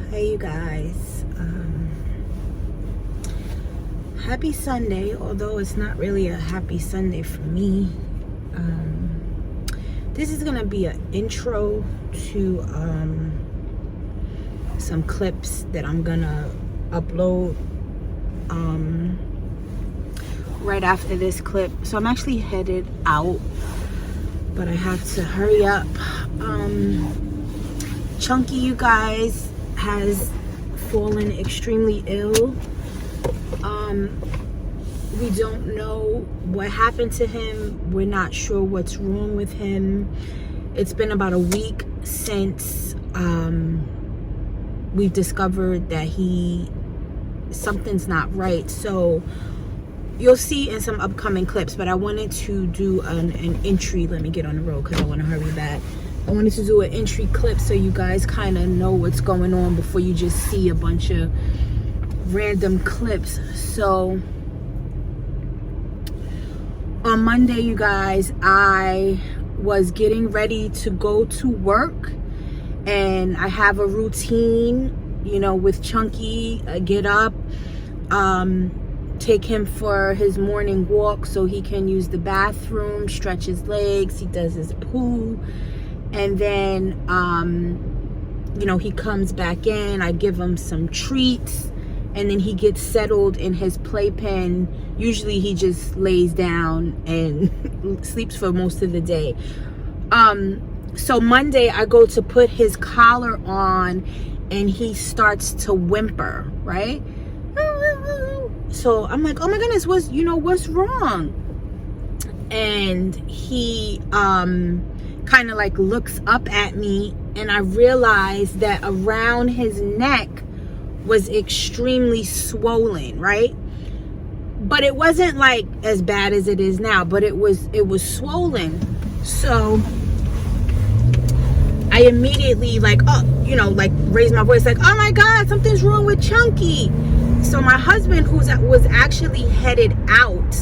Hey you guys, happy Sunday, although it's not really a happy Sunday for me. This is gonna be an intro to some clips that I'm gonna upload right after this clip. So I'm actually headed out, but I have to hurry up. Chunky, you guys, has fallen extremely ill. We don't know what happened to him. We're not sure what's wrong with him. It's been about a week since we've discovered that something's not right. So you'll see in some upcoming clips, but I wanted to do an entry. Let me get on the road because I want to hurry back. I wanted to do an entry clip so you guys kind of know what's going on before you just see a bunch of random clips. So on Monday, you guys, I was getting ready to go to work, and I have a routine, you know, with Chunky. I get up, take him for his morning walk so he can use the bathroom, stretch his legs, he does his poo, and then you know, he comes back in. I give him some treats, and then he gets settled in his playpen. Usually he just lays down and sleeps for most of the day. So Monday I go to put his collar on, and he starts to whimper, right? So I'm like, oh my goodness, what's wrong? And he kind of like looks up at me, and I realized that around his neck was extremely swollen, right? But it wasn't like as bad as it is now, but it was swollen. So I immediately like raised my voice like, oh my God, something's wrong with Chunky. So my husband, who was actually headed out,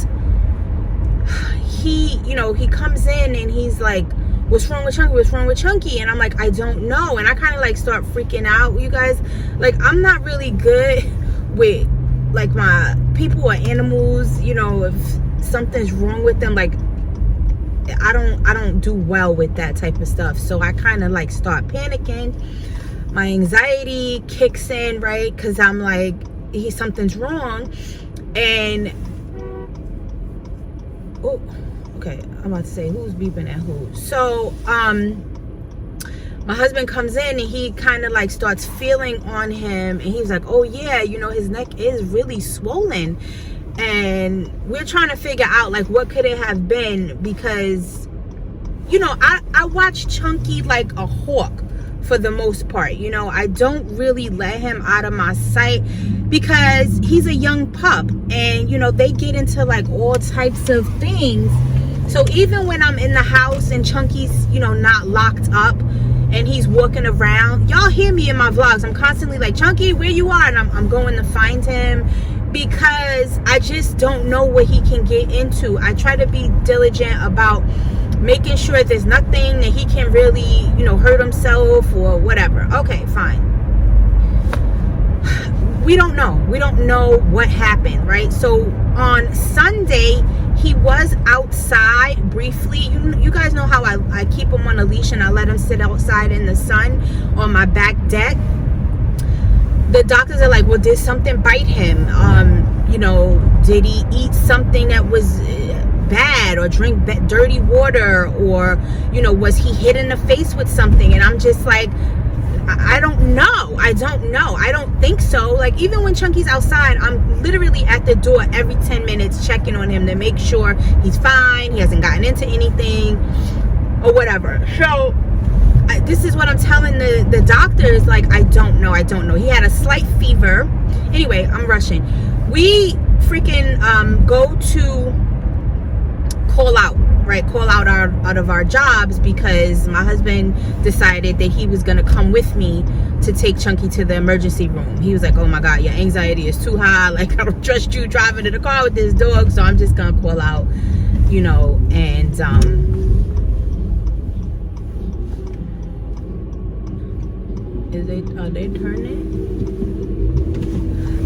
he comes in and he's like, what's wrong with Chunky? What's wrong with Chunky? And I'm like, I don't know. And I kind of like start freaking out, you guys. Like, I'm not really good with like my people or animals, you know, if something's wrong with them, like I don't do well with that type of stuff. So I kind of like start panicking. My anxiety kicks in, right? Because I'm like, something's wrong. And oh, okay, I'm about to say who's beeping at who. So my husband comes in, and he kind of like starts feeling on him, and he's like, oh yeah, you know, his neck is really swollen. And we're trying to figure out like what could it have been, because you know, I watch Chunky like a hawk for the most part. You know, I don't really let him out of my sight because he's a young pup, and you know, they get into like all types of things. So even when I'm in the house and Chunky's, you know, not locked up and he's walking around, y'all hear me in my vlogs, I'm constantly like, Chunky, where you are? And I'm going to find him, because I just don't know what he can get into. I try to be diligent about making sure there's nothing that he can really, you know, hurt himself or whatever. Okay, fine. We don't know what happened, right? So on Sunday, he was outside briefly. You guys know how I keep him on a leash, and I let him sit outside in the sun on my back deck. The doctors are like, well, did something bite him? You know, did he eat something that was bad, or drink dirty water, or, you know, was he hit in the face with something? And I'm just like, I don't know. I don't think so. Like, even when Chunky's outside, I'm literally at the door every 10 minutes checking on him to make sure he's fine, he hasn't gotten into anything or whatever. So this is what I'm telling the doctors, like, I don't know. He had a slight fever. Anyway, I'm rushing. We freaking go to call out out of our jobs, because my husband decided that he was gonna come with me to take Chunky to the emergency room. He was like, oh my God, your anxiety is too high, like I don't trust you driving in the car with this dog, so I'm just gonna call out, you know. And Are they turning?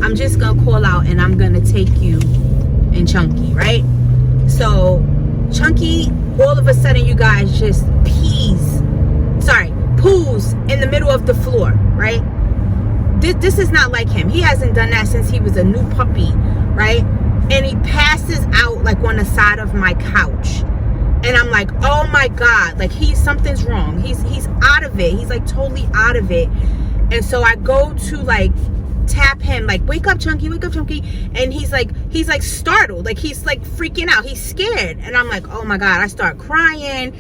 I'm just gonna call out and I'm gonna take you and Chunky, right? So Chunky, all of a sudden, you guys, just poos in the middle of the floor, right? This is not like him. He hasn't done that since he was a new puppy, right? And he passes out like on the side of my couch. And I'm like, oh my God, like something's wrong. He's out of it. He's like totally out of it. And so I go to like tap him, like, wake up Chunky, and he's like startled, like he's like freaking out, he's scared. And I'm like, oh my God. I start crying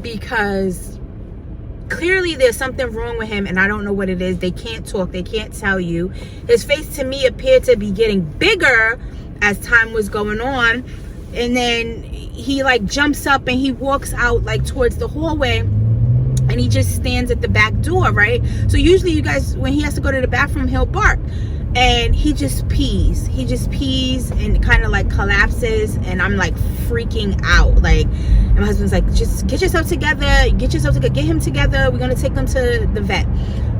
because clearly there's something wrong with him and I don't know what it is. They can't talk, they can't tell you. His face to me appeared to be getting bigger as time was going on, and then he like jumps up and he walks out like towards the hallway. And he just stands at the back door, right? So usually you guys, when he has to go to the bathroom, he'll bark. And he just pees. He just pees and kind of like collapses. And I'm like freaking out. Like, and my husband's like, just get yourself together. Get him together. We're going to take him to the vet.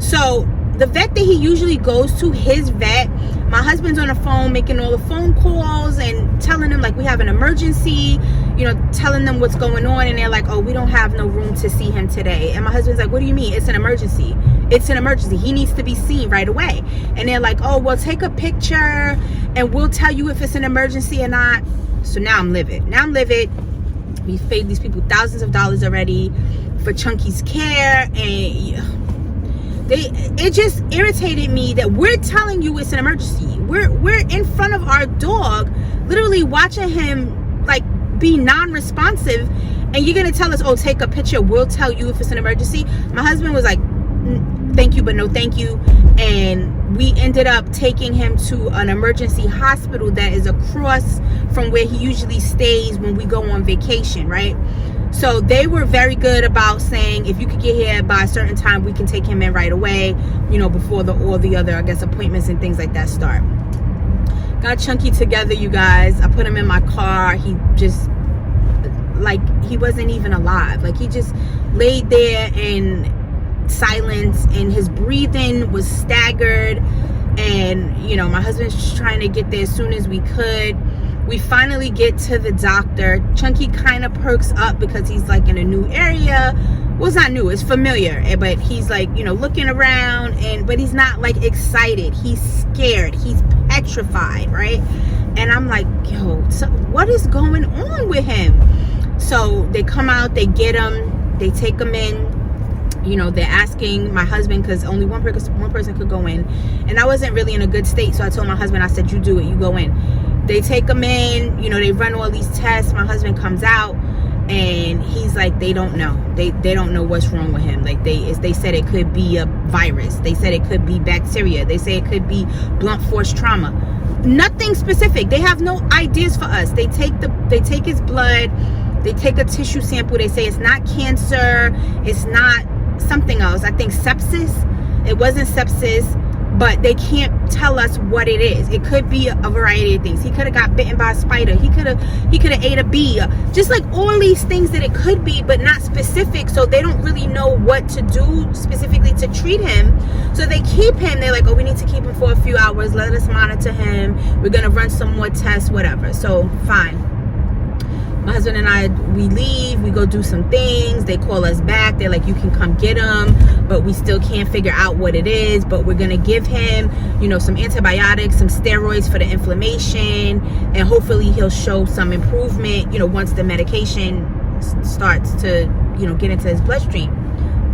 So the vet that he usually goes to, his vet, my husband's on the phone making all the phone calls and telling them like we have an emergency, you know, telling them what's going on. And they're like, oh, we don't have no room to see him today. And my husband's like, what do you mean? It's an emergency. It's an emergency. He needs to be seen right away. And they're like, oh, well, take a picture and we'll tell you if it's an emergency or not. So now I'm livid. We paid these people thousands of dollars already for Chunky's care, and it just irritated me that we're telling you it's an emergency. We're in front of our dog, literally watching him like be non-responsive, and you're gonna tell us, oh, take a picture, we'll tell you if it's an emergency. My husband was like, thank you, but no thank you. And we ended up taking him to an emergency hospital that is across from where he usually stays when we go on vacation, right? So they were very good about saying, if you could get here by a certain time, we can take him in right away, you know, before all the other, I guess, appointments and things like that start. Got Chunky together, you guys. I put him in my car. He just, like, he wasn't even alive. Like, he just laid there in silence, and his breathing was staggered. And, you know, my husband's just trying to get there as soon as we could. We finally get to the doctor. Chunky kind of perks up because he's like in a new area. Well, it's not new, it's familiar, but he's like, you know, looking around, but he's not like excited. He's scared. He's petrified, right? And I'm like, yo, so what is going on with him? So they come out, they get him, they take him in. You know, they're asking my husband, because only one person could go in, and I wasn't really in a good state. So I told my husband, I said, you do it, you go in. They take him in, you know, they run all these tests. My husband comes out and he's like, they don't know. They don't know what's wrong with him. Like they said it could be a virus. They said it could be bacteria. They say it could be blunt force trauma. Nothing specific. They have no ideas for us. They take his blood, they take a tissue sample. They say it's not cancer, it's not something else. I think sepsis. It wasn't sepsis. But they can't tell us what it is. It could be a variety of things. He could have got bitten by a spider. He could have ate a bee. Just like all these things that it could be, but not specific. So they don't really know what to do specifically to treat him. So they keep him. They're like, oh, we need to keep him for a few hours. Let us monitor him. We're going to run some more tests, whatever. So fine. My husband and I, we leave, we go do some things. They call us back. They're like, you can come get him, but we still can't figure out what it is. But we're going to give him, you know, some antibiotics, some steroids for the inflammation, and hopefully he'll show some improvement, you know, once the medication starts to, you know, get into his bloodstream.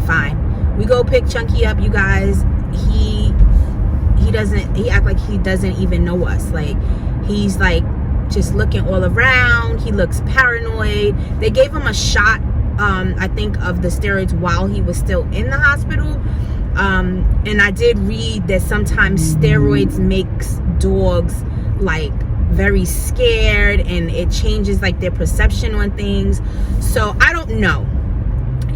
Fine. We go pick Chunky up, you guys. He act like he doesn't even know us. Like, he's like, just looking all around. He looks paranoid. They gave him a shot, I think, of the steroids while he was still in the hospital. And I did read that sometimes steroids makes dogs like very scared, and it changes like their perception on things. So I don't know.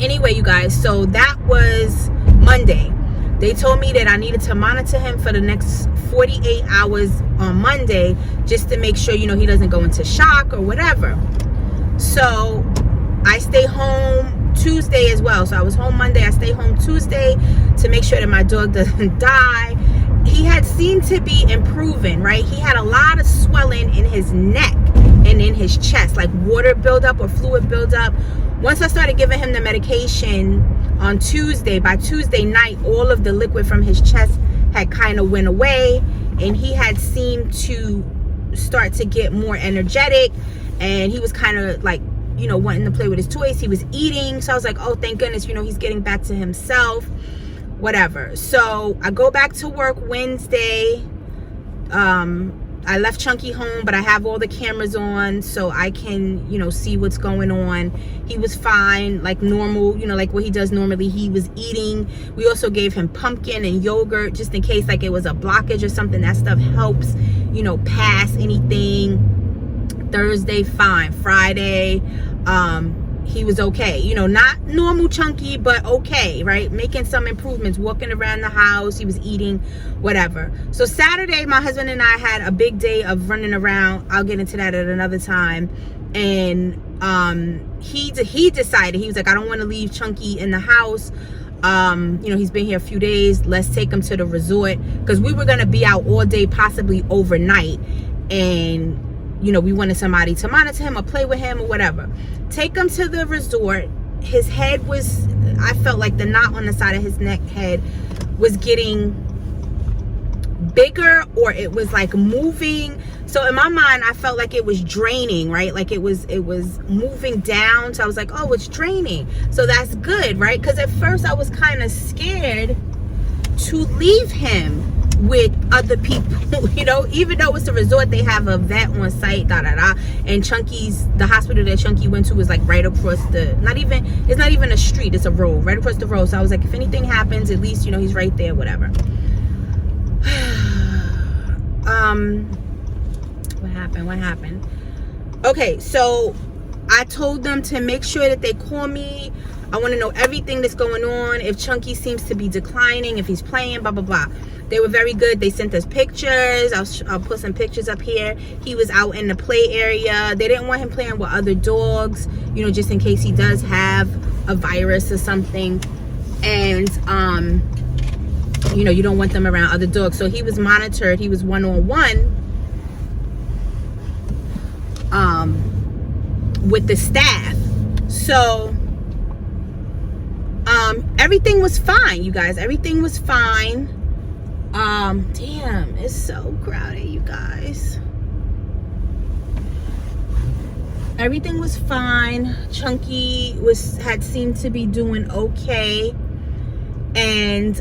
Anyway, you guys, so that was Monday. They told me that I needed to monitor him for the next 48 hours on Monday, just to make sure, you know, he doesn't go into shock or whatever. So I stay home Tuesday as well. So I was home Monday. I stayed home Tuesday to make sure that my dog doesn't die. He had seemed to be improving, right? He had a lot of swelling in his neck and in his chest, like water buildup or fluid buildup. Once I started giving him the medication on Tuesday, by Tuesday night, all of the liquid from his chest had kind of went away, and he had seemed to start to get more energetic, and he was kind of like, you know, wanting to play with his toys. He was eating. So I was like, oh, thank goodness, you know, he's getting back to himself, whatever. So I go back to work Wednesday. I left Chunky home, but I have all the cameras on so I can, you know, see what's going on. He was fine, like normal, you know, like what he does normally. He was eating. We also gave him pumpkin and yogurt just in case like it was a blockage or something. That stuff helps, you know, pass anything. Thursday, fine. Friday, he was okay, you know, not normal Chunky, but okay, right? Making some improvements, walking around the house. He was eating, whatever. So Saturday, my husband and I had a big day of running around. I'll get into that at another time. And he decided, he was like, I don't want to leave Chunky in the house. You know, he's been here a few days. Let's take him to the resort, because we were going to be out all day, possibly overnight. And you know, we wanted somebody to monitor him or play with him or whatever. Take him to the resort. His head was, I felt like the knot on the side of his neck head was getting bigger, or it was like moving. So in my mind, I felt like it was draining, right? Like it was moving down. So I was like, oh, it's draining. So that's good, right? Because at first I was kind of scared to leave him with other people, you know, even though it's a resort, they have a vet on site, and the hospital that Chunky went to was like right across the, it's not even a street, it's a road, right across the road. So I was like, if anything happens, at least, you know, he's right there, whatever. What happened? Okay, so I told them to make sure that they call me. I want to know everything that's going on, if Chunky seems to be declining, if he's playing, blah, blah, blah. They were very good. They sent us pictures. I'll put some pictures up here. He was out in the play area. They didn't want him playing with other dogs, you know, just in case he does have a virus or something. And, you know, you don't want them around other dogs. So he was monitored. He was one-on-one with the staff. So everything was fine, you guys. Everything was fine. Damn, it's so crowded, you guys. Everything was fine. Chunky had seemed to be doing okay. And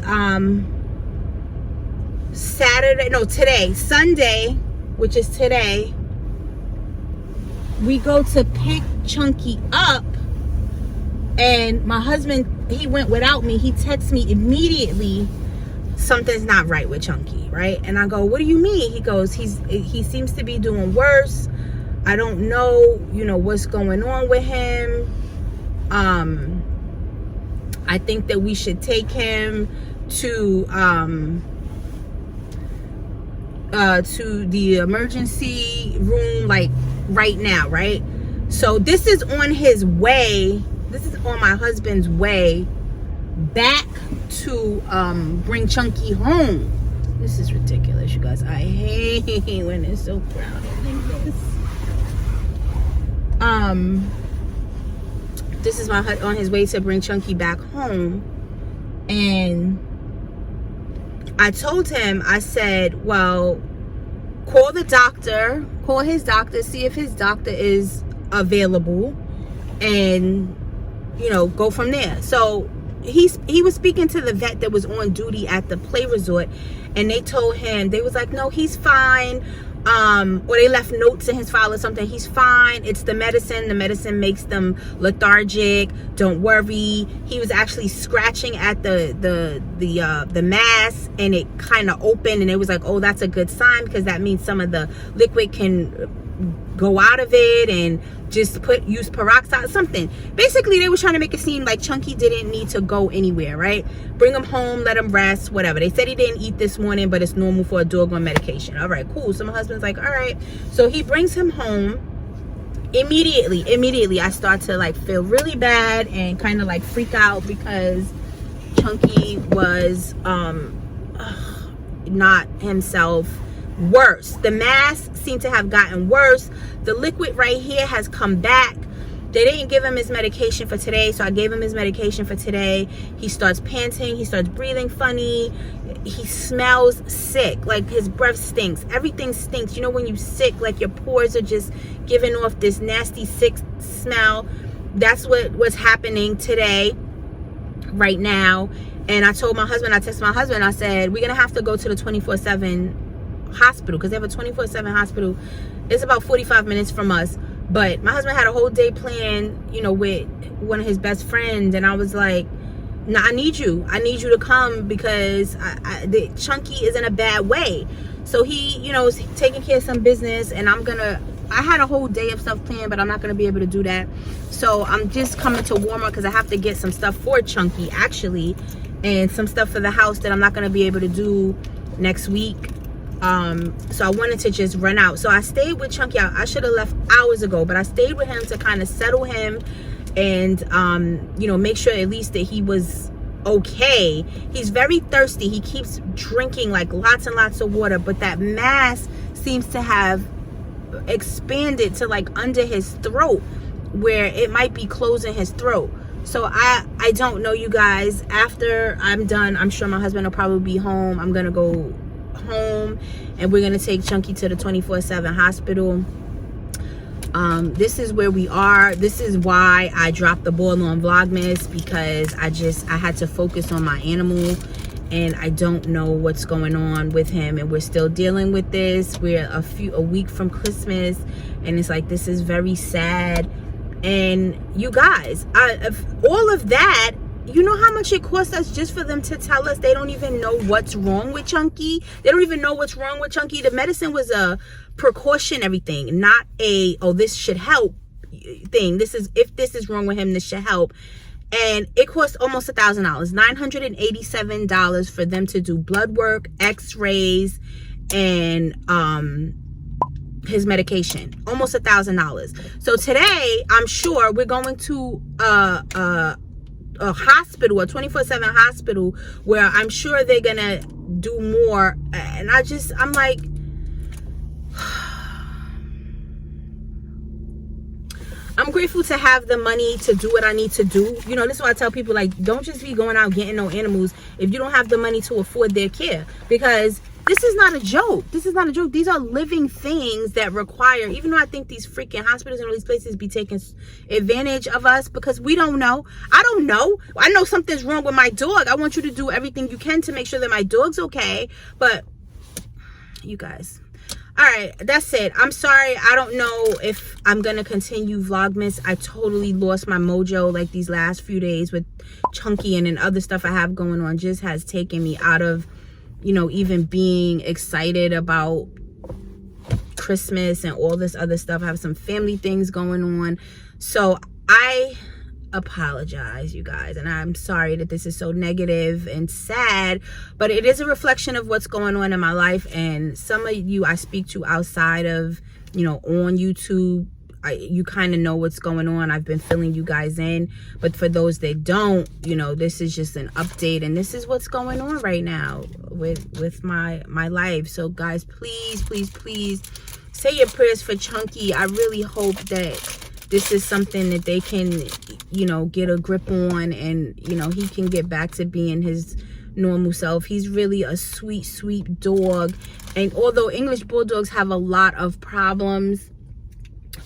Sunday, which is today, we go to pick Chunky up, and my husband, he went without me. He texts me immediately, something's not right with Chunky, right? And I go, what do you mean? He goes, he seems to be doing worse. I don't know, you know, what's going on with him. I think that we should take him to the emergency room, like right now, right? So this is on his way. This is on my husband's way back to bring Chunky home. This is ridiculous, you guys. I hate when it's so crowded like this. This is on his way to bring Chunky back home. And I told him, I said, well, call his doctor, see if his doctor is available, and, you know, go from there. So he was speaking to the vet that was on duty at the play resort, and they told him, they was like, no, he's fine. Or they left notes in his file or something. He's fine. It's the medicine makes them lethargic, don't worry. He was actually scratching at the mask, and it kind of opened, and it was like, oh, that's a good sign, because that means some of the liquid can go out of it, and just use peroxide, something. Basically, they were trying to make it seem like Chunky didn't need to go anywhere, right? Bring him home, let him rest, whatever. They said he didn't eat this morning, but it's normal for a dog on medication. All right, cool. So my husband's like, all right. So he brings him home, immediately I start to like feel really bad and kind of like freak out because Chunky was not himself. Worse, the mask seemed to have gotten worse. The liquid right here has come back. They didn't give him his medication for today, so I gave him his medication for today. He starts panting, he starts breathing funny, he smells sick, like his breath stinks, everything stinks. You know when you sick, like your pores are just giving off this nasty sick smell. That's what was happening today, right now. And I told my husband, I texted my husband, I said, we're gonna have to go to the 24/7 hospital, because they have a 24/7 hospital. It's about 45 minutes from us. But my husband had a whole day planned, you know, with one of his best friends, and I was like, nah, I need you to come, because the Chunky is in a bad way. So he, you know, is taking care of some business, and I had a whole day of stuff planned, but I'm not gonna be able to do that. So I'm just coming to Walmart because I have to get some stuff for Chunky actually, and some stuff for the house that I'm not gonna be able to do next week. So I wanted to just run out. So I stayed with Chunky. I should have left hours ago, but I stayed with him to kind of settle him and, you know, make sure at least that he was okay. He's very thirsty. He keeps drinking like lots and lots of water, but that mass seems to have expanded to like under his throat, where it might be closing his throat. So I don't know, you guys. After I'm done, I'm sure my husband will probably be home. I'm gonna go home and we're gonna take Chunky to the 24/7 hospital. This is where we are. This is why I dropped the ball on Vlogmas, because I had to focus on my animal, and I don't know what's going on with him, and we're still dealing with this. We're a week from Christmas, and it's like, this is very sad. And you guys, all of that, you know how much it costs us just for them to tell us they don't even know what's wrong with Chunky? They don't even know what's wrong with Chunky. The medicine was a precautionary thing, not a, oh, this should help thing. This is, if this is wrong with him, this should help. And it cost almost $1,000, $987 for them to do blood work, x-rays, and his medication. Almost $1,000. So today, I'm sure we're going to a hospital, a 24/7 hospital, where I'm sure they're gonna do more. And I'm like, I'm grateful to have the money to do what I need to do. You know, this is why I tell people, like, don't just be going out getting no animals if you don't have the money to afford their care, because this is not a joke. This is not a joke. These are living things that require, even though I think these freaking hospitals and all these places be taking advantage of us, because we don't know. I don't know. I know something's wrong with my dog. I want you to do everything you can to make sure that my dog's okay. But you guys, all right, that's it. I'm sorry. I don't know if I'm going to continue Vlogmas. I totally lost my mojo, like these last few days with Chunky, and then other stuff I have going on just has taken me out of, you know, even being excited about Christmas and all this other stuff. I have some family things going on. So I apologize, you guys, and I'm sorry that this is so negative and sad, but it is a reflection of what's going on in my life. And some of you I speak to outside of, you know, on YouTube, you kind of know what's going on. I've been filling you guys in, but for those that don't, you know, this is just an update, and this is what's going on right now with my life. So guys, please say your prayers for Chunky. I really hope that this is something that they can, you know, get a grip on, and, you know, he can get back to being his normal self. He's really a sweet dog, and although English Bulldogs have a lot of problems,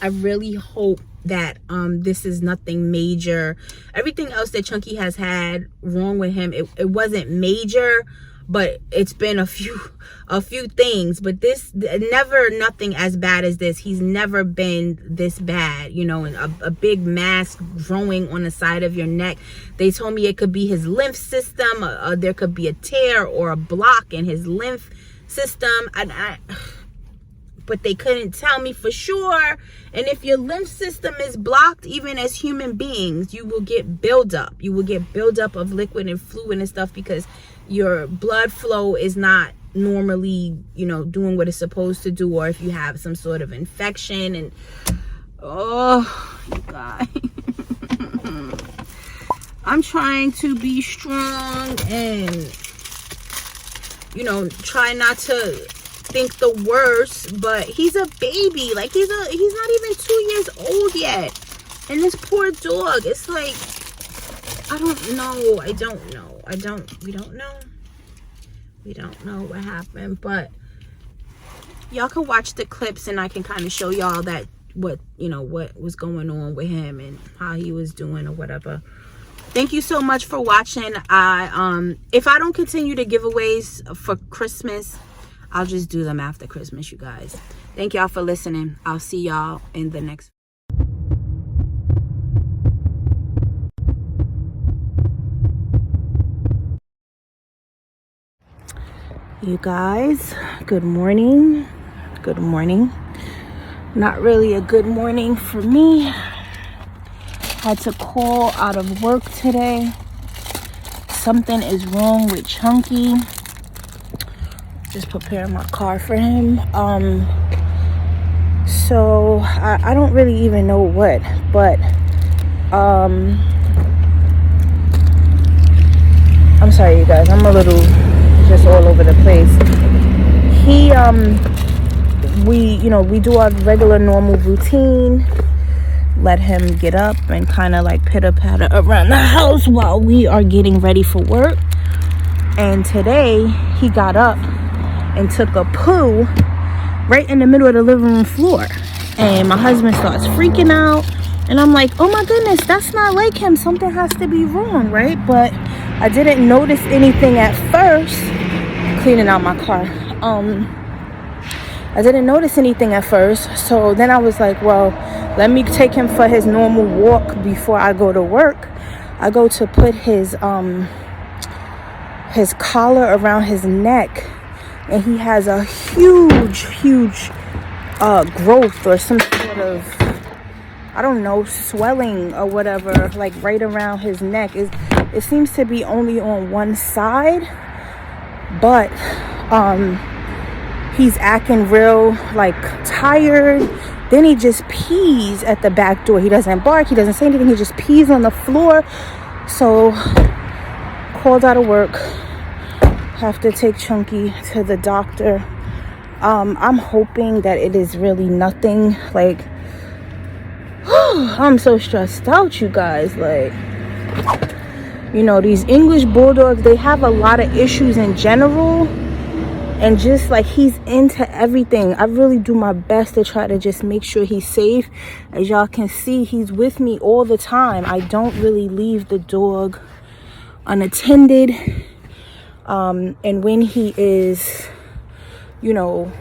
I really hope that this is nothing major. Everything else that Chunky has had wrong with him, it wasn't major, but it's been a few things. But this, never nothing as bad as this. He's never been this bad, you know, and a big mass growing on the side of your neck. They told me it could be his lymph system. There could be a tear or a block in his lymph system. But they couldn't tell me for sure. And if your lymph system is blocked, even as human beings, you will get buildup. You will get buildup of liquid and fluid and stuff, because your blood flow is not normally, you know, doing what it's supposed to do, or if you have some sort of infection. And Oh, you guys. I'm trying to be strong and, you know, try not to think the worst, but he's a baby. Like, he's not even 2 years old yet. And this poor dog, it's like, I don't know. We don't know. We don't know what happened, but y'all can watch the clips and I can kind of show y'all that what was going on with him and how he was doing or whatever. Thank you so much for watching. If I don't continue to giveaways for Christmas, I'll just do them after Christmas, you guys. Thank y'all for listening. I'll see y'all in the next. You guys, good morning. Good morning. Not really a good morning for me. Had to call out of work today. Something is wrong with Chunky. Just preparing my car for him. So I don't really even know what, but I'm sorry you guys, I'm a little just all over the place. We do our regular normal routine. Let him get up and kind of like pitter patter around the house while we are getting ready for work. And today he got up and took a poo right in the middle of the living room floor. And my husband starts freaking out. And I'm like, oh my goodness, that's not like him. Something has to be wrong, right? But I didn't notice anything at first. Cleaning out my car. I didn't notice anything at first. So then I was like, well, let me take him for his normal walk before I go to work. I go to put his collar around his neck, and he has a huge growth or some sort of, I don't know, swelling or whatever, like right around his neck. It seems to be only on one side, but he's acting real like tired. Then he just pees at the back door. He doesn't bark, he doesn't say anything, he just pees on the floor. So called out of work, have to take Chunky to the doctor. I'm hoping that it is really nothing. Like, I'm so stressed out, you guys. Like, you know, these English Bulldogs, they have a lot of issues in general. And just like, he's into everything. I really do my best to try to just make sure he's safe. As y'all can see, he's with me all the time. I don't really leave the dog unattended. And when he is, you know,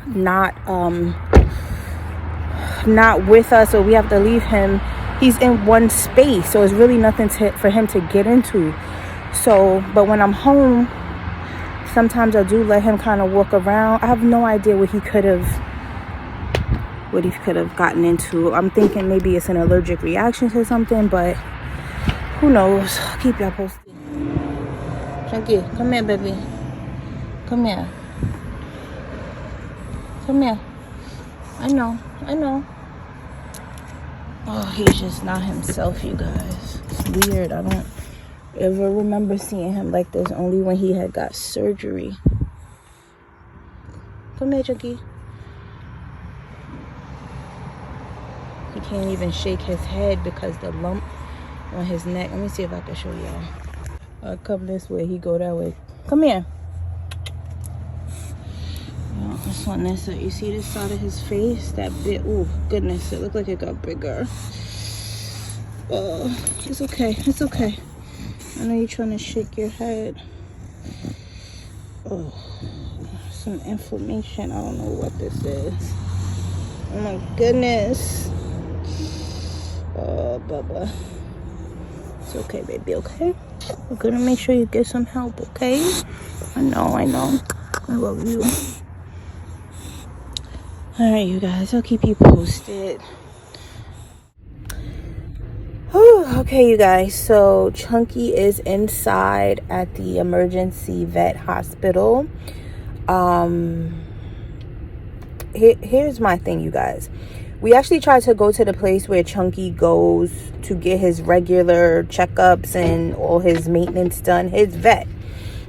not with us, or we have to leave him, he's in one space. So it's really nothing for him to get into. So, but when I'm home, sometimes I do let him kind of walk around. I have no idea what he could have gotten into. I'm thinking maybe it's an allergic reaction to something, but who knows? I'll keep y'all posted. Chunky, come here, baby. Come here. Come here. I know. Oh, he's just not himself, you guys. It's weird. I don't ever remember seeing him like this, only when he had got surgery. Come here, Chunky. He can't even shake his head because the lump on his neck. Let me see if I can show y'all. Come this way, he go that way. Come here. This one, you see this side of his face? That bit, oh goodness, it looked like it got bigger. It's okay, it's okay. I know you're trying to shake your head. Oh, some inflammation. I don't know what this is. Oh my goodness. Oh, Bubba. It's okay, baby, okay? We're gonna make sure you get some help, okay? I know. I love you. Alright, you guys, I'll keep you posted. Okay, you guys, so Chunky is inside at the emergency vet hospital. Here's my thing, you guys. We actually tried to go to the place where Chunky goes to get his regular checkups and all his maintenance done, his vet.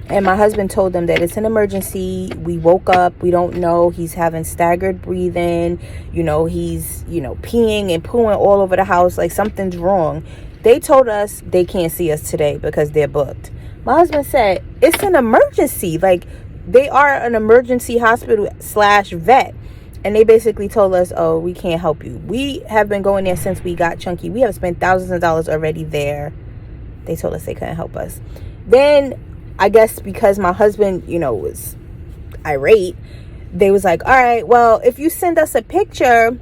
And my husband told them that it's an emergency. We woke up. We don't know. He's having staggered breathing. He's, peeing and pooing all over the house. Like, something's wrong. They told us they can't see us today because they're booked. My husband said, it's an emergency. Like, they are an emergency hospital / vet. And they basically told us, oh, we can't help you. We have been going there since we got Chunky. We have spent thousands of dollars already there. They told us they couldn't help us. Then, I guess because my husband, was irate, they was like, all right, well, if you send us a picture,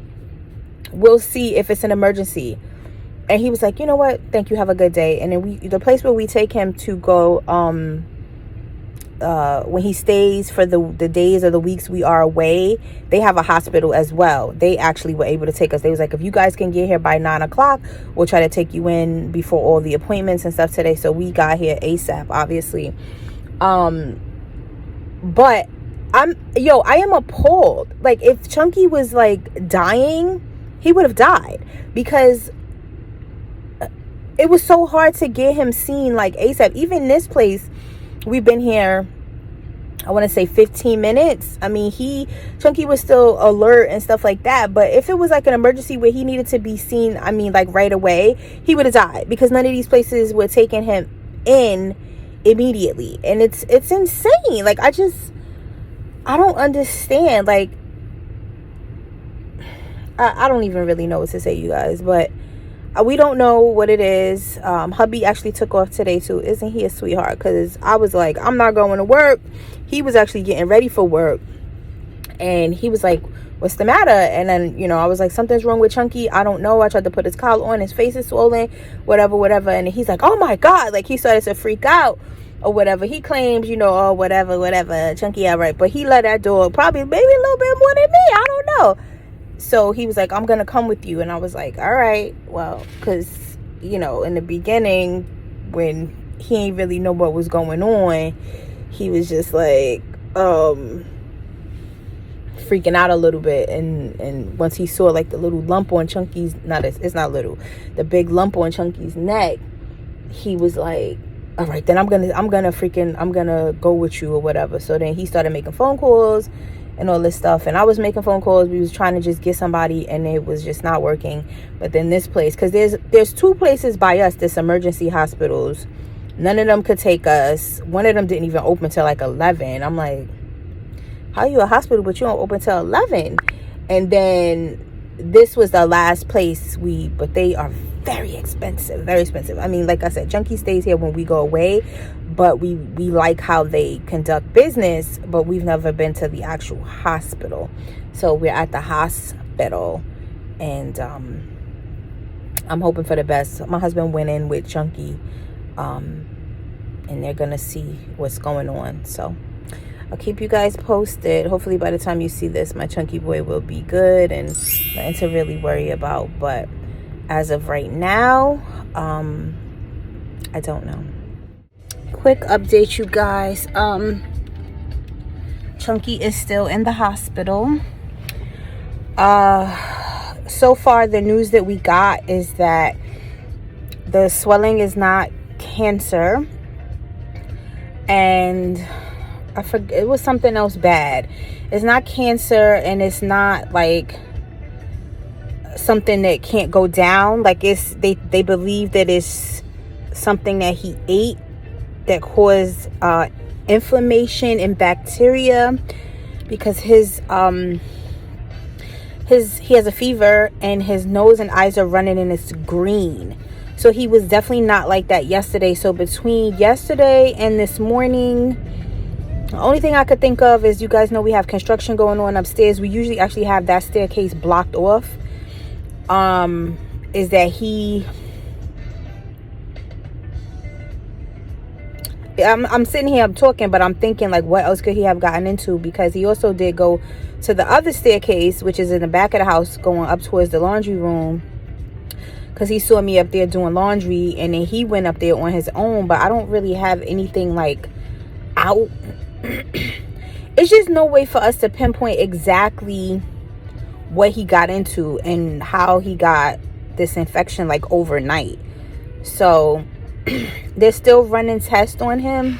we'll see if it's an emergency. And he was like, you know what? Thank you. Have a good day. And then the place where we take him to go, when he stays for the days or the weeks we are away, they have a hospital as well. They actually were able to take us. They was like, if you guys can get here by 9 o'clock, we'll try to take you in before all the appointments and stuff today. So we got here ASAP, obviously. But I am appalled. Like, if Chunky was like dying, he would have died, because it was so hard to get him seen like ASAP. Even this place, we've been here, I want to say 15 minutes. I mean, Chunky was still alert and stuff like that. But if it was like an emergency where he needed to be seen, I mean, like right away, he would have died, because none of these places were taking him in immediately. And it's insane. Like, I don't understand. Like, I don't even really know what to say, you guys, but we don't know what it is. Hubby actually took off today too. Isn't he a sweetheart? Because I was like, I'm not going to work. He was actually getting ready for work. And he was like, what's the matter? And then, I was like, something's wrong with Chunky. I don't know. I tried to put his collar on. His face is swollen. Whatever. And he's like, oh my God. Like, he started to freak out or whatever. He claims, oh, whatever. Chunky, all right. But he let that dog probably maybe a little bit more than me. I don't know. So he was like, I'm going to come with you. And I was like, all right, well, because, in the beginning, when he ain't really know what was going on, he was just like, freaking out a little bit. And once he saw like the little lump on Chunky's, it's not little, the big lump on Chunky's neck, he was like, all right, then I'm gonna go with you or whatever. So then he started making phone calls and all this stuff, and I was making phone calls. We was trying to just get somebody, and it was just not working. But then this place, because there's 2 places by us, this emergency hospitals, none of them could take us. One of them didn't even open till like 11. I'm like, how are you a hospital but you don't open till 11? And then this was the last place but they are very expensive. I mean, like I said, Chunky stays here when we go away, but we like how they conduct business, but we've never been to the actual hospital. So we're at the hospital, and I'm hoping for the best. My husband went in with Chunky, and they're gonna see what's going on. So I'll keep you guys posted. Hopefully by the time you see this, my Chunky boy will be good and nothing to really worry about. But as of right now, I don't know. Quick update, you guys. Chunky is still in the hospital. So far, the news that we got is that the swelling is not cancer, and I forget, it was something else bad. It's not cancer, and it's not like something that can't go down. Like, they believe that it's something that he ate that caused inflammation and bacteria, because he has a fever and his nose and eyes are running and it's green. So he was definitely not like that yesterday. So between yesterday and this morning, the only thing I could think of is, you guys know we have construction going on upstairs. We usually actually have that staircase blocked off. Is that I'm sitting here, I'm talking, but I'm thinking, like, what else could he have gotten into? Because he also did go to the other staircase, which is in the back of the house, going up towards the laundry room, because he saw me up there doing laundry, and then he went up there on his own. But I don't really have anything like out. It's just no way for us to pinpoint exactly what he got into and how he got this infection like overnight. So they're still running tests on him.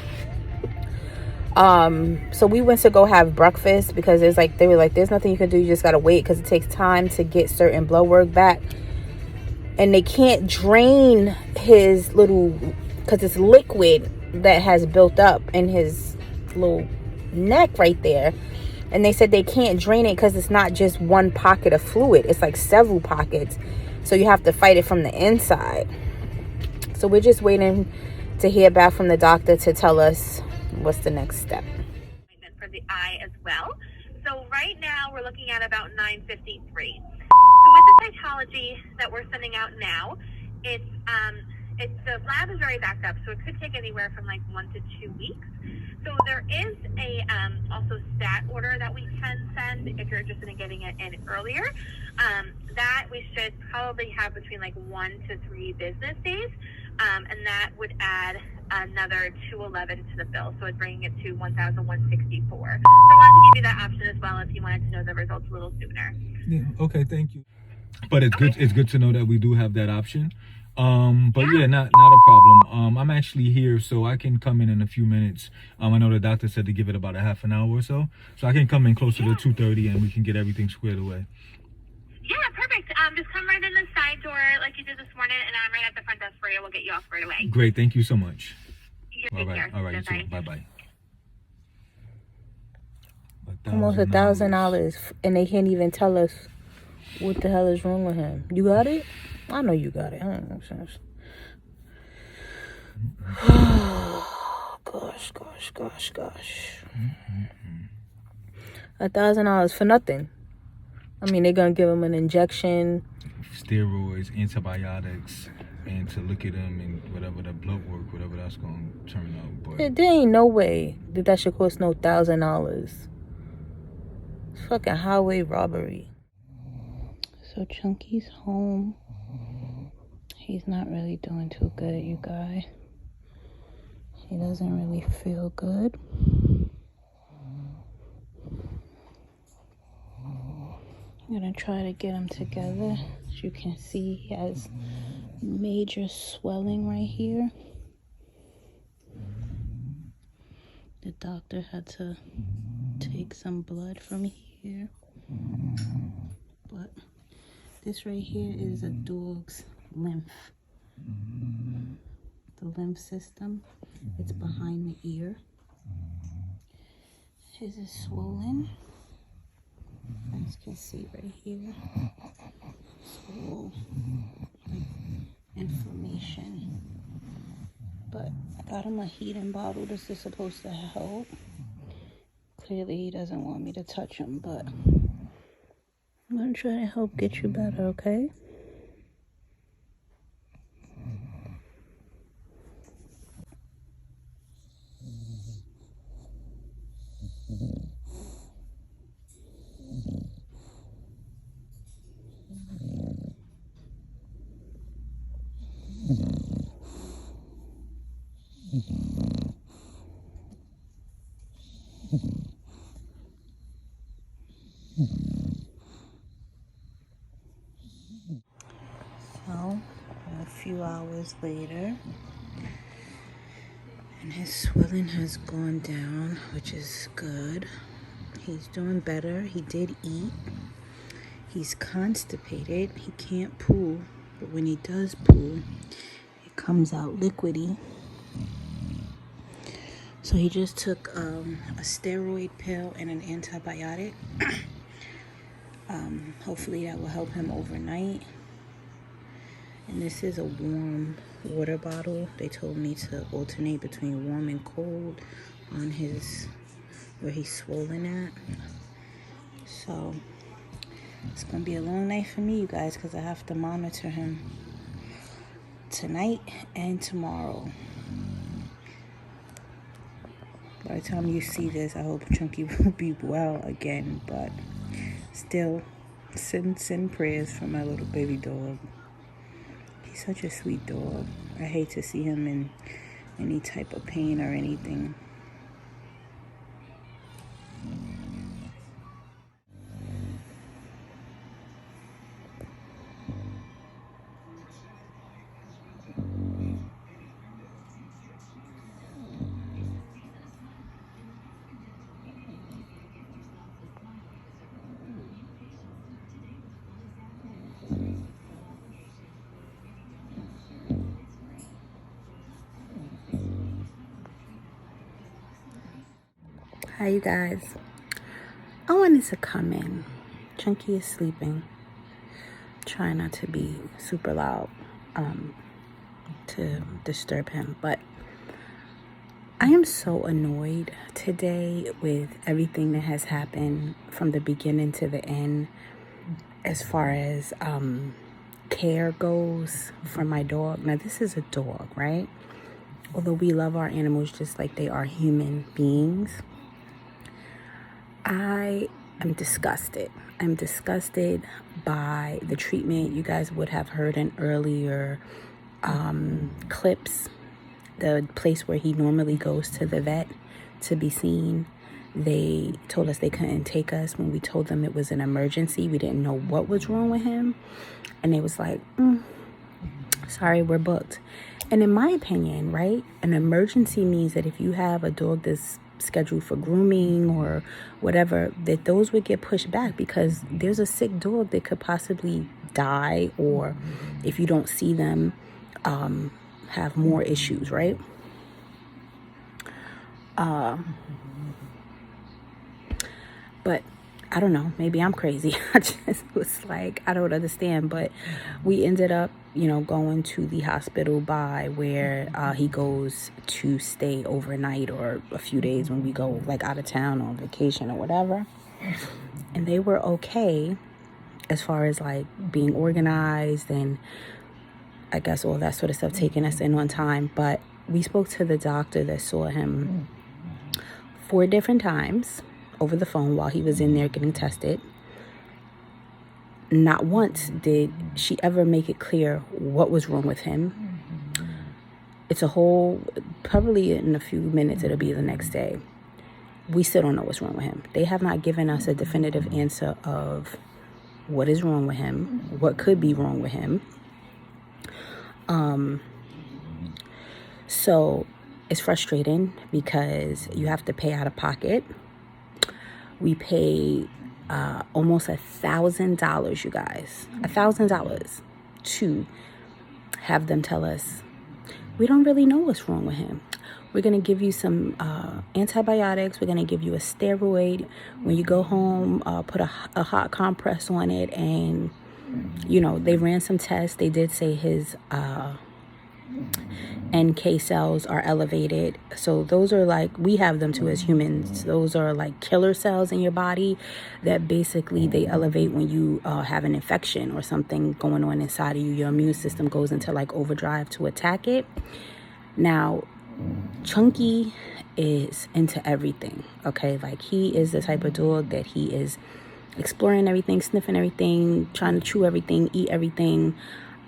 So we went to go have breakfast because they were like, there's nothing you can do, you just gotta wait, because it takes time to get certain blood work back, and they can't drain his little, because it's liquid that has built up in his little neck right there. And they said they can't drain it because it's not just one pocket of fluid, it's like several pockets, so you have to fight it from the inside. So we're just waiting to hear back from the doctor to tell us what's the next step. For the eye as well. So right now we're looking at about 9:53. So with the cytology that we're sending out now, it's the lab is very backed up, so it could take anywhere from like 1 to 2 weeks. So there is a also stat order that we can send if you're interested in getting it in earlier. That we should probably have between like 1 to 3 business days, and that would add another $211 to the bill, so it's bringing it to $1,164. So I wanted to give you that option as well if you wanted to know the results a little sooner. Yeah. Okay. Thank you. But it's good. It's good to know that we do have that option. But yeah, not a problem. I'm actually here, so I can come in a few minutes. I know the doctor said to give it about a half an hour or so I can come in closer to 2:30 and we can get everything squared away. Yeah, perfect. Just come right in the side door like you did this morning, and I'm right at the front desk for you. We'll get you all squared away. Great. Thank you so much. All right. All right. You too. Bye-bye. Almost $1,000, and they can't even tell us what the hell is wrong with him. You got it? I know you got it. I don't know sense. Gosh. $1,000 for nothing. I mean, they're gonna give him an injection, steroids, antibiotics, and to look at him and whatever the blood work, whatever that's gonna turn out. But there ain't no way that should cost no $1,000. It's fucking highway robbery. So Chunky's home. He's not really doing too good, you guys. He doesn't really feel good. I'm gonna try to get him together. As you can see, he has major swelling right here. The doctor had to take some blood from here. But this right here is a dog's lymph. The lymph system, it's behind the ear. His is swollen. As you can see right here. So, inflammation. But I got him a heating bottle. This is supposed to help. Clearly he doesn't want me to touch him, but I'm gonna try to help get you better, okay? So, a few hours later, and his swelling has gone down, which is good. He's doing better. He did eat. He's constipated. He can't poo, but when he does poo, it comes out liquidy. So he just took a steroid pill and an antibiotic. Hopefully that will help him overnight. And this is a warm water bottle. They told me to alternate between warm and cold on where he's swollen at. So it's gonna be a long night for me, you guys, because I have to monitor him tonight and tomorrow. By the time you see this, I hope Chunky will be well again, but still, send prayers for my little baby dog. He's such a sweet dog. I hate to see him in any type of pain or anything. Hi, you guys. I wanted to come in. Chunky is sleeping. Try not to be super loud to disturb him, but I am so annoyed today with everything that has happened from the beginning to the end as far as care goes for my dog. Now, this is a dog, right? Although we love our animals just like they are human beings, I am disgusted. I'm disgusted by the treatment. You guys would have heard in earlier clips, the place where he normally goes to the vet to be seen. They told us they couldn't take us when we told them it was an emergency. We didn't know what was wrong with him. And they was like, sorry, we're booked. And in my opinion, right, an emergency means that if you have a dog that's scheduled for grooming or whatever, that those would get pushed back because there's a sick dog that could possibly die, or if you don't see them, have more issues, right? But I don't know, maybe I'm crazy. I just was like, I don't understand. But we ended up, going to the hospital by where he goes to stay overnight or a few days when we go like out of town on vacation or whatever. And they were okay as far as like being organized and I guess all that sort of stuff, taking us in on time. But we spoke to the doctor that saw him 4 different times over the phone while he was in there getting tested. Not once did she ever make it clear what was wrong with him. It's a whole, probably in a few minutes, it'll be the next day. We still don't know what's wrong with him. They have not given us a definitive answer of what is wrong with him, what could be wrong with him. So it's frustrating because you have to pay out of pocket. We pay almost $1,000, you guys, $1,000 to have them tell us, we don't really know what's wrong with him. We're going to give you some antibiotics. We're going to give you a steroid. When you go home, put a hot compress on it. And, they ran some tests. They did say his NK cells are elevated. So those are like, we have them too as humans. Those are like killer cells in your body that basically they elevate when you have an infection or something going on inside of you. Your immune system goes into like overdrive to attack it. Now, Chunky is into everything, okay? Like he is the type of dog that he is exploring everything, sniffing everything, trying to chew everything, eat everything.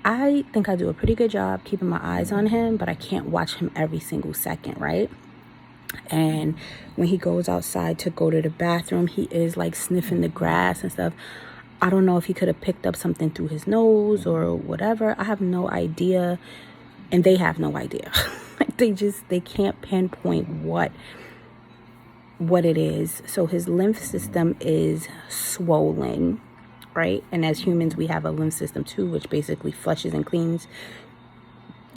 I think I do a pretty good job keeping my eyes on him, but I can't watch him every single second, right? And when he goes outside to go to the bathroom, he is like sniffing the grass and stuff. I don't know if he could have picked up something through his nose or whatever. I have no idea. And they have no idea. They can't pinpoint what it is. So his lymph system is swollen, right? And as humans, we have a lymph system too, which basically flushes and cleans,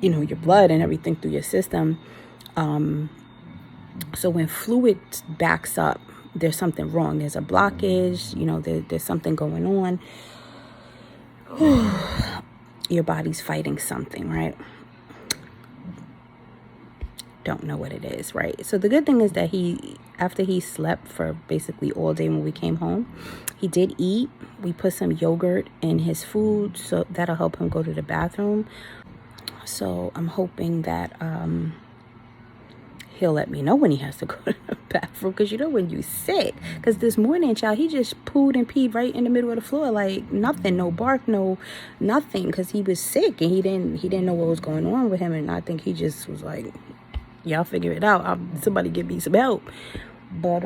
your blood and everything through your system. So when fluid backs up, there's something wrong. There's a blockage, there's something going on. Your body's fighting something, right? Don't know what it is, right? So the good thing is that after he slept for basically all day when we came home, he did eat. We put some yogurt in his food, so that'll help him go to the bathroom. So I'm hoping that he'll let me know when he has to go to the bathroom, because when you sick, because this morning, child, he just pooed and peed right in the middle of the floor, like nothing, no bark, no nothing, because he was sick and he didn't know what was going on with him. And I think he just was like, y'all figure it out. Somebody give me some help. But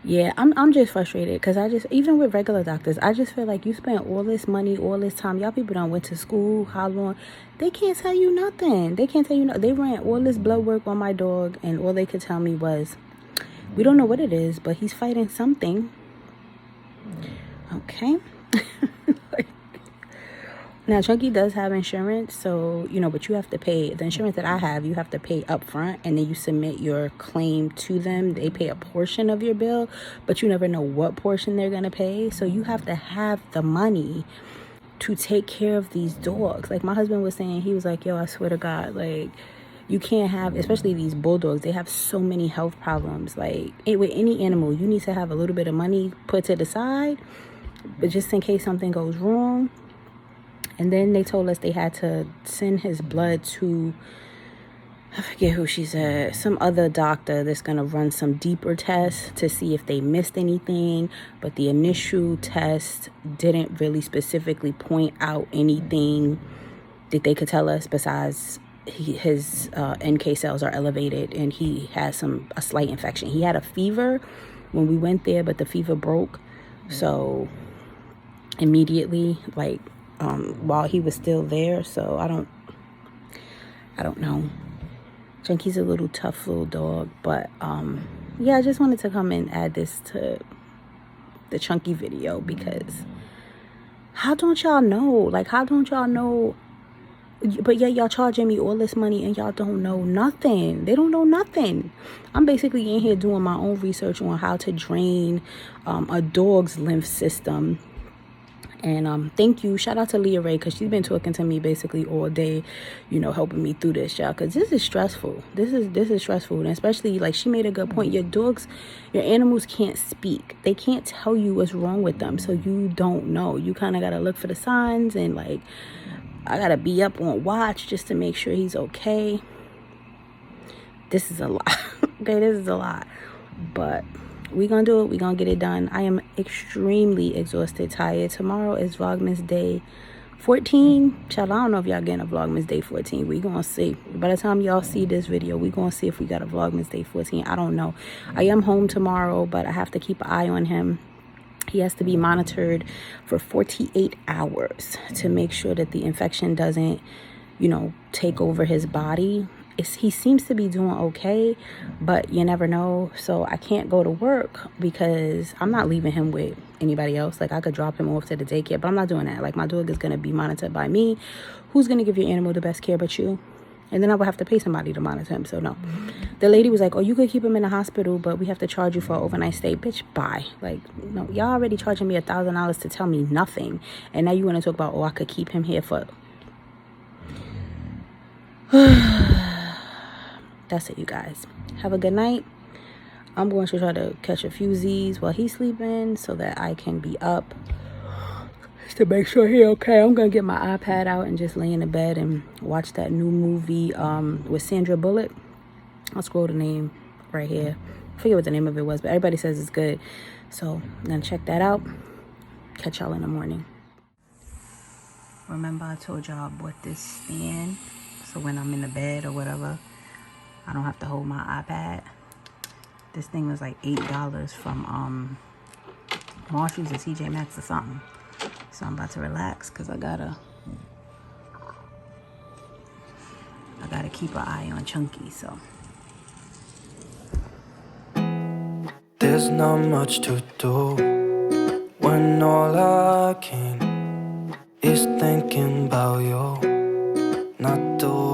yeah, I'm just frustrated because even with regular doctors, I just feel like you spend all this money, all this time. Y'all people done went to school. How long? They can't tell you nothing. They can't tell you nothing. They ran all this blood work on my dog, and all they could tell me was, we don't know what it is, but he's fighting something. Okay. Now, Chunky does have insurance, so, you know, but you have to pay, the insurance that I have, you have to pay up front, and then you submit your claim to them. They pay a portion of your bill, but you never know what portion they're going to pay. So you have to have the money to take care of these dogs. Like my husband was saying, he was like, yo, I swear to God, like, you can't have, especially these bulldogs, they have so many health problems. Like, with any animal, you need to have a little bit of money put to the side, but just in case something goes wrong. And then they told us they had to send his blood to, I forget who she said, some other doctor that's going to run some deeper tests to see if they missed anything. But the initial test didn't really specifically point out anything that they could tell us besides his NK cells are elevated and he has a slight infection. He had a fever when we went there, but the fever broke. So immediately, like, while he was still there. So I don't know. Chunky's a little tough little dog, but yeah, I just wanted to come and add this to the Chunky video, because how don't y'all know? Like, how don't y'all know? But yeah, y'all charging me all this money and y'all don't know nothing. They don't know nothing. I'm basically in here doing my own research on how to drain a dog's lymph system. And thank you, shout out to Leah Ray, because she's been talking to me basically all day, you know, helping me through this, y'all, because this is stressful. This is stressful. And especially, like, she made a good point. Your animals can't speak. They can't tell you what's wrong with them, so you don't know. You kind of got to look for the signs, and, like, I got to be up on watch just to make sure he's okay. This is a lot. Okay, this is a lot. But we gonna do it. We gonna get it done. I am extremely exhausted, tired. Tomorrow is Vlogmas Day 14. Child, I don't know if y'all getting a Vlogmas Day 14. We gonna see. By the time y'all see this video, we gonna see if we got a Vlogmas Day 14. I don't know. I am home tomorrow, but I have to keep an eye on him. He has to be monitored for 48 hours to make sure that the infection doesn't, you know, take over his body. He seems to be doing okay, but you never know. So I can't go to work because I'm not leaving him with anybody else. Like, I could drop him off to the daycare, but I'm not doing that. Like, my dog is going to be monitored by me. Who's going to give your animal the best care but you? And then I would have to pay somebody to monitor him. So no. The lady was like, oh, you could keep him in the hospital, but we have to charge you for an overnight stay. Bitch, bye. Like, no, y'all already charging me $1,000 to tell me nothing. And now you want to talk about, oh, I could keep him here for... That's it, you guys. Have a good night. I'm going to try to catch a few Z's while he's sleeping so that I can be up to make sure he's okay. I'm going to get my iPad out and just lay in the bed and watch that new movie with Sandra Bullock. I'll scroll the name right here. I forget what the name of it was, but everybody says it's good. So I'm going to check that out. Catch y'all in the morning. Remember I told y'all I bought this stand so when I'm in the bed or whatever, I don't have to hold my iPad. This thing was like $8 from Marshalls or TJ Maxx or something. So I'm about to relax because I gotta keep an eye on Chunky. So there's not much to do when all I can is thinking about you. Not the